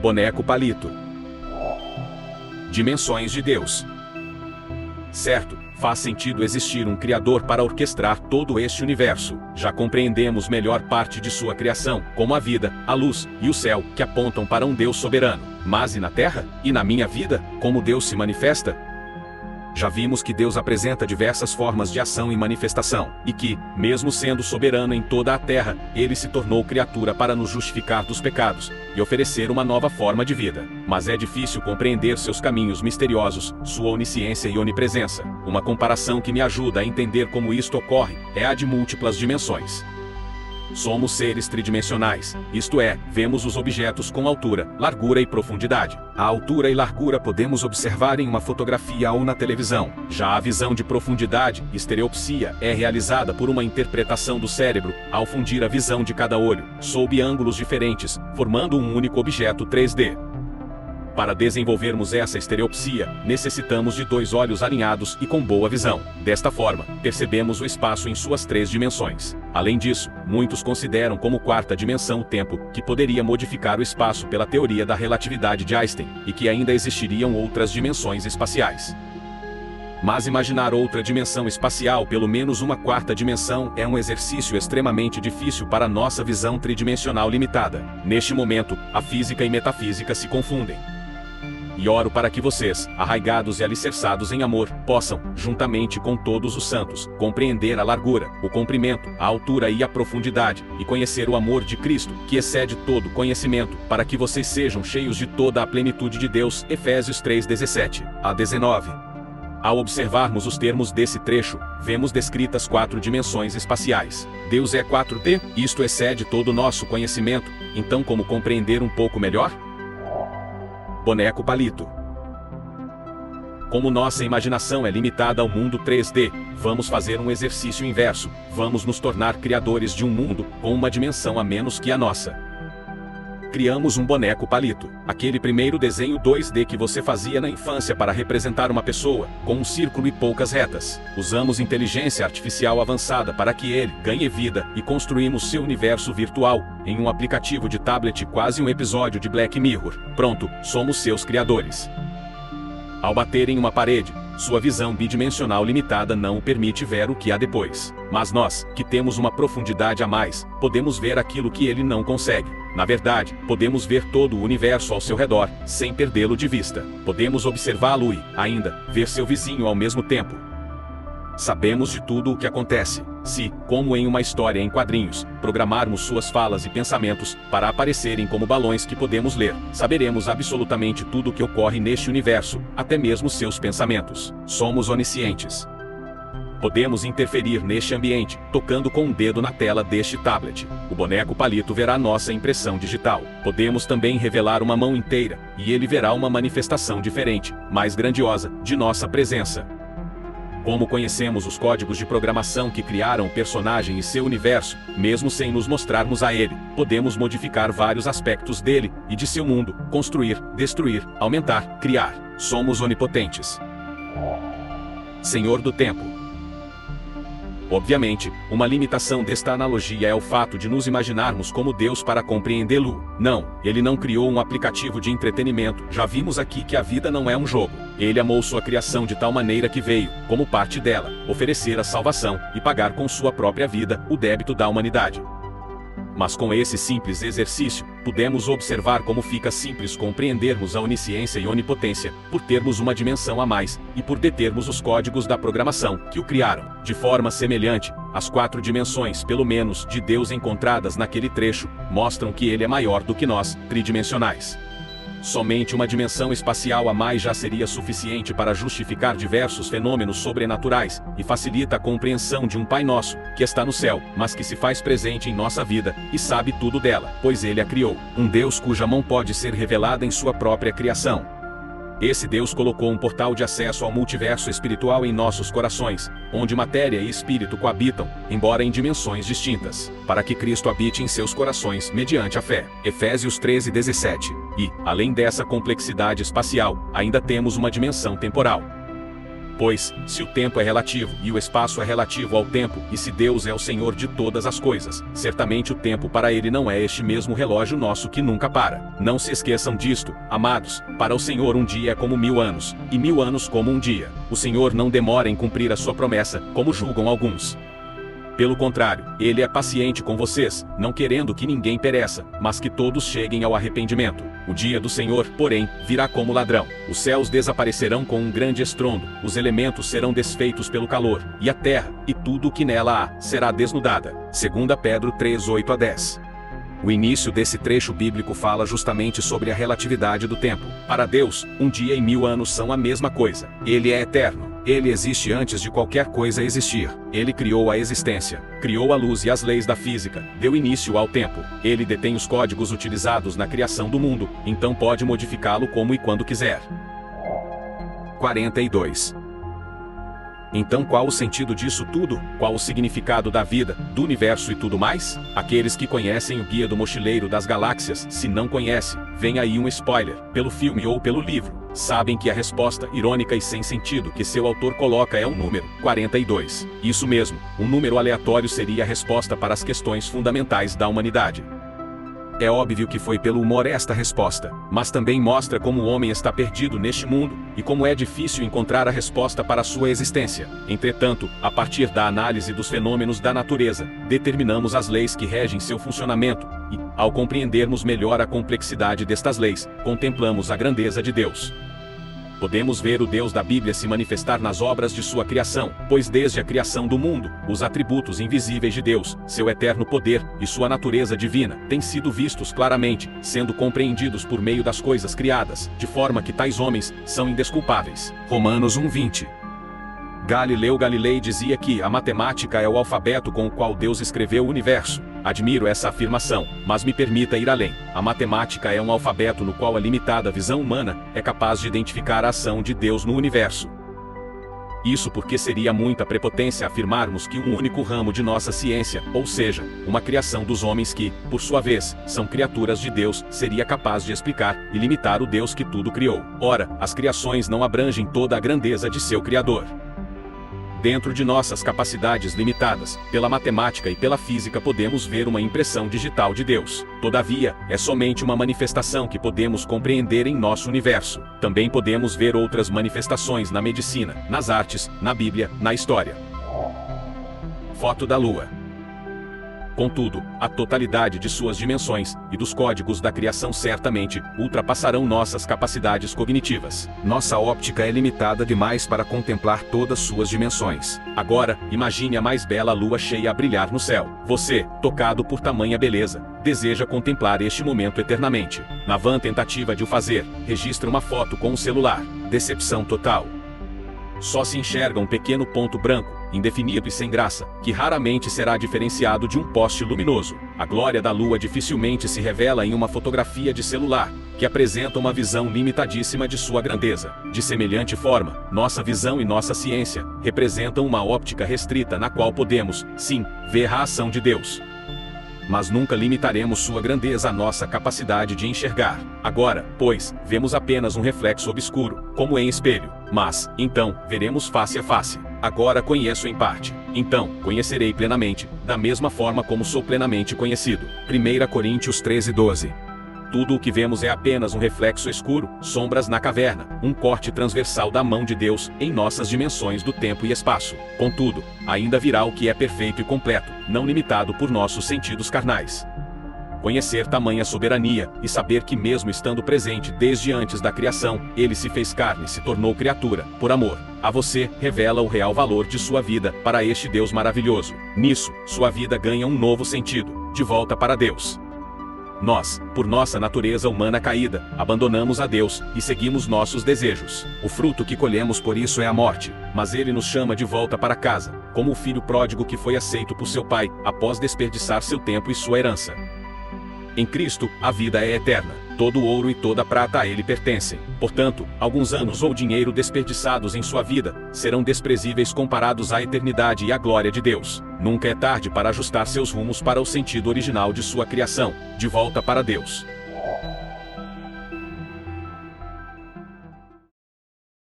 Boneco palito. Dimensões de Deus. Certo, faz sentido existir um Criador para orquestrar todo este universo. Já compreendemos melhor parte de sua criação, como a vida, a luz e o céu, que apontam para um Deus soberano. Mas e na Terra? E na minha vida? Como Deus se manifesta? Já vimos que Deus apresenta diversas formas de ação e manifestação, e que, mesmo sendo soberano em toda a terra, ele se tornou criatura para nos justificar dos pecados, e oferecer uma nova forma de vida. Mas é difícil compreender seus caminhos misteriosos, sua onisciência e onipresença. Uma comparação que me ajuda a entender como isto ocorre, é a de múltiplas dimensões. Somos seres tridimensionais, isto é, vemos os objetos com altura, largura e profundidade. A altura e largura podemos observar em uma fotografia ou na televisão. Já a visão de profundidade, estereopsia, é realizada por uma interpretação do cérebro, ao fundir a visão de cada olho, sob ângulos diferentes, formando um único objeto 3D. Para desenvolvermos essa estereopsia, necessitamos de dois olhos alinhados e com boa visão. Desta forma, percebemos o espaço em suas 3 dimensões. Além disso, muitos consideram como quarta dimensão o tempo, que poderia modificar o espaço pela teoria da relatividade de Einstein, e que ainda existiriam outras dimensões espaciais. Mas imaginar outra dimensão espacial, pelo menos uma quarta dimensão, é um exercício extremamente difícil para nossa visão tridimensional limitada. Neste momento, a física e metafísica se confundem. E oro para que vocês, arraigados e alicerçados em amor, possam, juntamente com todos os santos, compreender a largura, o comprimento, a altura e a profundidade, e conhecer o amor de Cristo, que excede todo conhecimento, para que vocês sejam cheios de toda a plenitude de Deus. Efésios 3:17 a 19. Ao observarmos os termos desse trecho, vemos descritas 4 dimensões espaciais. Deus é 4D, isto excede todo o nosso conhecimento, então como compreender um pouco melhor? Boneco palito. Como nossa imaginação é limitada ao mundo 3D, vamos fazer um exercício inverso. Vamos nos tornar criadores de um mundo com uma dimensão a menos que a nossa. Criamos um boneco palito, aquele primeiro desenho 2D que você fazia na infância para representar uma pessoa, com um círculo e poucas retas. Usamos inteligência artificial avançada para que ele ganhe vida e construímos seu universo virtual, em um aplicativo de tablet, quase um episódio de Black Mirror. Pronto, somos seus criadores. Ao bater em uma parede, sua visão bidimensional limitada não o permite ver o que há depois. Mas nós, que temos uma profundidade a mais, podemos ver aquilo que ele não consegue. Na verdade, podemos ver todo o universo ao seu redor, sem perdê-lo de vista. Podemos observá-lo e, ainda, ver seu vizinho ao mesmo tempo. Sabemos de tudo o que acontece. Se, como em uma história em quadrinhos, programarmos suas falas e pensamentos para aparecerem como balões que podemos ler, saberemos absolutamente tudo o que ocorre neste universo, até mesmo seus pensamentos. Somos oniscientes. Podemos interferir neste ambiente, tocando com um dedo na tela deste tablet. O boneco palito verá nossa impressão digital. Podemos também revelar uma mão inteira, e ele verá uma manifestação diferente, mais grandiosa, de nossa presença. Como conhecemos os códigos de programação que criaram o personagem e seu universo, mesmo sem nos mostrarmos a ele, podemos modificar vários aspectos dele e de seu mundo, construir, destruir, aumentar, criar. Somos onipotentes. Senhor do tempo. Obviamente, uma limitação desta analogia é o fato de nos imaginarmos como Deus para compreendê-lo. Não, ele não criou um aplicativo de entretenimento. Já vimos aqui que a vida não é um jogo. Ele amou sua criação de tal maneira que veio, como parte dela, oferecer a salvação e pagar com sua própria vida o débito da humanidade. Mas com esse simples exercício, podemos observar como fica simples compreendermos a onisciência e onipotência, por termos uma dimensão a mais, e por determos os códigos da programação, que o criaram. De forma semelhante, as 4 dimensões, pelo menos, de Deus encontradas naquele trecho, mostram que ele é maior do que nós, tridimensionais. Somente uma dimensão espacial a mais já seria suficiente para justificar diversos fenômenos sobrenaturais, e facilita a compreensão de um Pai Nosso, que está no céu, mas que se faz presente em nossa vida, e sabe tudo dela, pois ele a criou. Um Deus cuja mão pode ser revelada em sua própria criação. Esse Deus colocou um portal de acesso ao multiverso espiritual em nossos corações, onde matéria e espírito coabitam, embora em dimensões distintas, para que Cristo habite em seus corações mediante a fé. Efésios 13:17. E, além dessa complexidade espacial, ainda temos uma dimensão temporal. Pois, se o tempo é relativo e o espaço é relativo ao tempo, e se Deus é o Senhor de todas as coisas, certamente o tempo para ele não é este mesmo relógio nosso que nunca para. Não se esqueçam disto, amados, para o Senhor um dia é como 1000 anos, e 1000 anos como um dia. O Senhor não demora em cumprir a sua promessa, como julgam alguns. Pelo contrário, ele é paciente com vocês, não querendo que ninguém pereça, mas que todos cheguem ao arrependimento. O dia do Senhor, porém, virá como ladrão. Os céus desaparecerão com um grande estrondo, os elementos serão desfeitos pelo calor, e a terra, e tudo o que nela há, será desnudada. 2 Pedro 3, 8-10. O início desse trecho bíblico fala justamente sobre a relatividade do tempo. Para Deus, um dia e 1000 anos são a mesma coisa. Ele é eterno. Ele existe antes de qualquer coisa existir. Ele criou a existência, criou a luz e as leis da física, deu início ao tempo. Ele detém os códigos utilizados na criação do mundo, então pode modificá-lo como e quando quiser. 42. Então qual o sentido disso tudo? Qual o significado da vida, do universo e tudo mais? Aqueles que conhecem o Guia do Mochileiro das Galáxias, se não conhece, vem aí um spoiler, pelo filme ou pelo livro, sabem que a resposta irônica e sem sentido que seu autor coloca é o número 42. Isso mesmo, um número aleatório seria a resposta para as questões fundamentais da humanidade. É óbvio que foi pelo humor esta resposta, mas também mostra como o homem está perdido neste mundo, e como é difícil encontrar a resposta para a sua existência. Entretanto, a partir da análise dos fenômenos da natureza, determinamos as leis que regem seu funcionamento, e, ao compreendermos melhor a complexidade destas leis, contemplamos a grandeza de Deus. Podemos ver o Deus da Bíblia se manifestar nas obras de sua criação, pois desde a criação do mundo, os atributos invisíveis de Deus, seu eterno poder e sua natureza divina, têm sido vistos claramente, sendo compreendidos por meio das coisas criadas, de forma que tais homens são indesculpáveis. Romanos 1:20. Galileu Galilei dizia que a matemática é o alfabeto com o qual Deus escreveu o universo. Admiro essa afirmação, mas me permita ir além. A matemática é um alfabeto no qual a limitada visão humana é capaz de identificar a ação de Deus no universo. Isso porque seria muita prepotência afirmarmos que um único ramo de nossa ciência, ou seja, uma criação dos homens que, por sua vez, são criaturas de Deus, seria capaz de explicar e limitar o Deus que tudo criou. Ora, as criações não abrangem toda a grandeza de seu Criador. Dentro de nossas capacidades limitadas, pela matemática e pela física podemos ver uma impressão digital de Deus. Todavia, é somente uma manifestação que podemos compreender em nosso universo. Também podemos ver outras manifestações na medicina, nas artes, na Bíblia, na história. Foto da Lua. Contudo, a totalidade de suas dimensões e dos códigos da criação certamente ultrapassarão nossas capacidades cognitivas. Nossa óptica é limitada demais para contemplar todas suas dimensões. Agora, imagine a mais bela lua cheia a brilhar no céu. Você, tocado por tamanha beleza, deseja contemplar este momento eternamente. Na vã tentativa de o fazer, registra uma foto com o celular. Decepção total. Só se enxerga um pequeno ponto branco, indefinido e sem graça, que raramente será diferenciado de um poste luminoso. A glória da lua dificilmente se revela em uma fotografia de celular, que apresenta uma visão limitadíssima de sua grandeza. De semelhante forma, nossa visão e nossa ciência representam uma óptica restrita na qual podemos, sim, ver a ação de Deus. Mas nunca limitaremos sua grandeza à nossa capacidade de enxergar. Agora, pois, vemos apenas um reflexo obscuro, como em espelho. Mas, então, veremos face a face. Agora conheço em parte. Então, conhecerei plenamente, da mesma forma como sou plenamente conhecido. 1 Coríntios 13:12. Tudo o que vemos é apenas um reflexo escuro, sombras na caverna, um corte transversal da mão de Deus, em nossas dimensões do tempo e espaço. Contudo, ainda virá o que é perfeito e completo, não limitado por nossos sentidos carnais. Conhecer tamanha soberania, e saber que mesmo estando presente desde antes da criação, ele se fez carne e se tornou criatura, por amor a você, revela o real valor de sua vida, para este Deus maravilhoso. Nisso, sua vida ganha um novo sentido, de volta para Deus. Nós, por nossa natureza humana caída, abandonamos a Deus, e seguimos nossos desejos. O fruto que colhemos por isso é a morte, mas Ele nos chama de volta para casa, como o filho pródigo que foi aceito por seu pai, após desperdiçar seu tempo e sua herança. Em Cristo, a vida é eterna. Todo o ouro e toda a prata a Ele pertencem. Portanto, alguns anos ou dinheiro desperdiçados em sua vida serão desprezíveis comparados à eternidade e à glória de Deus. Nunca é tarde para ajustar seus rumos para o sentido original de sua criação, de volta para Deus.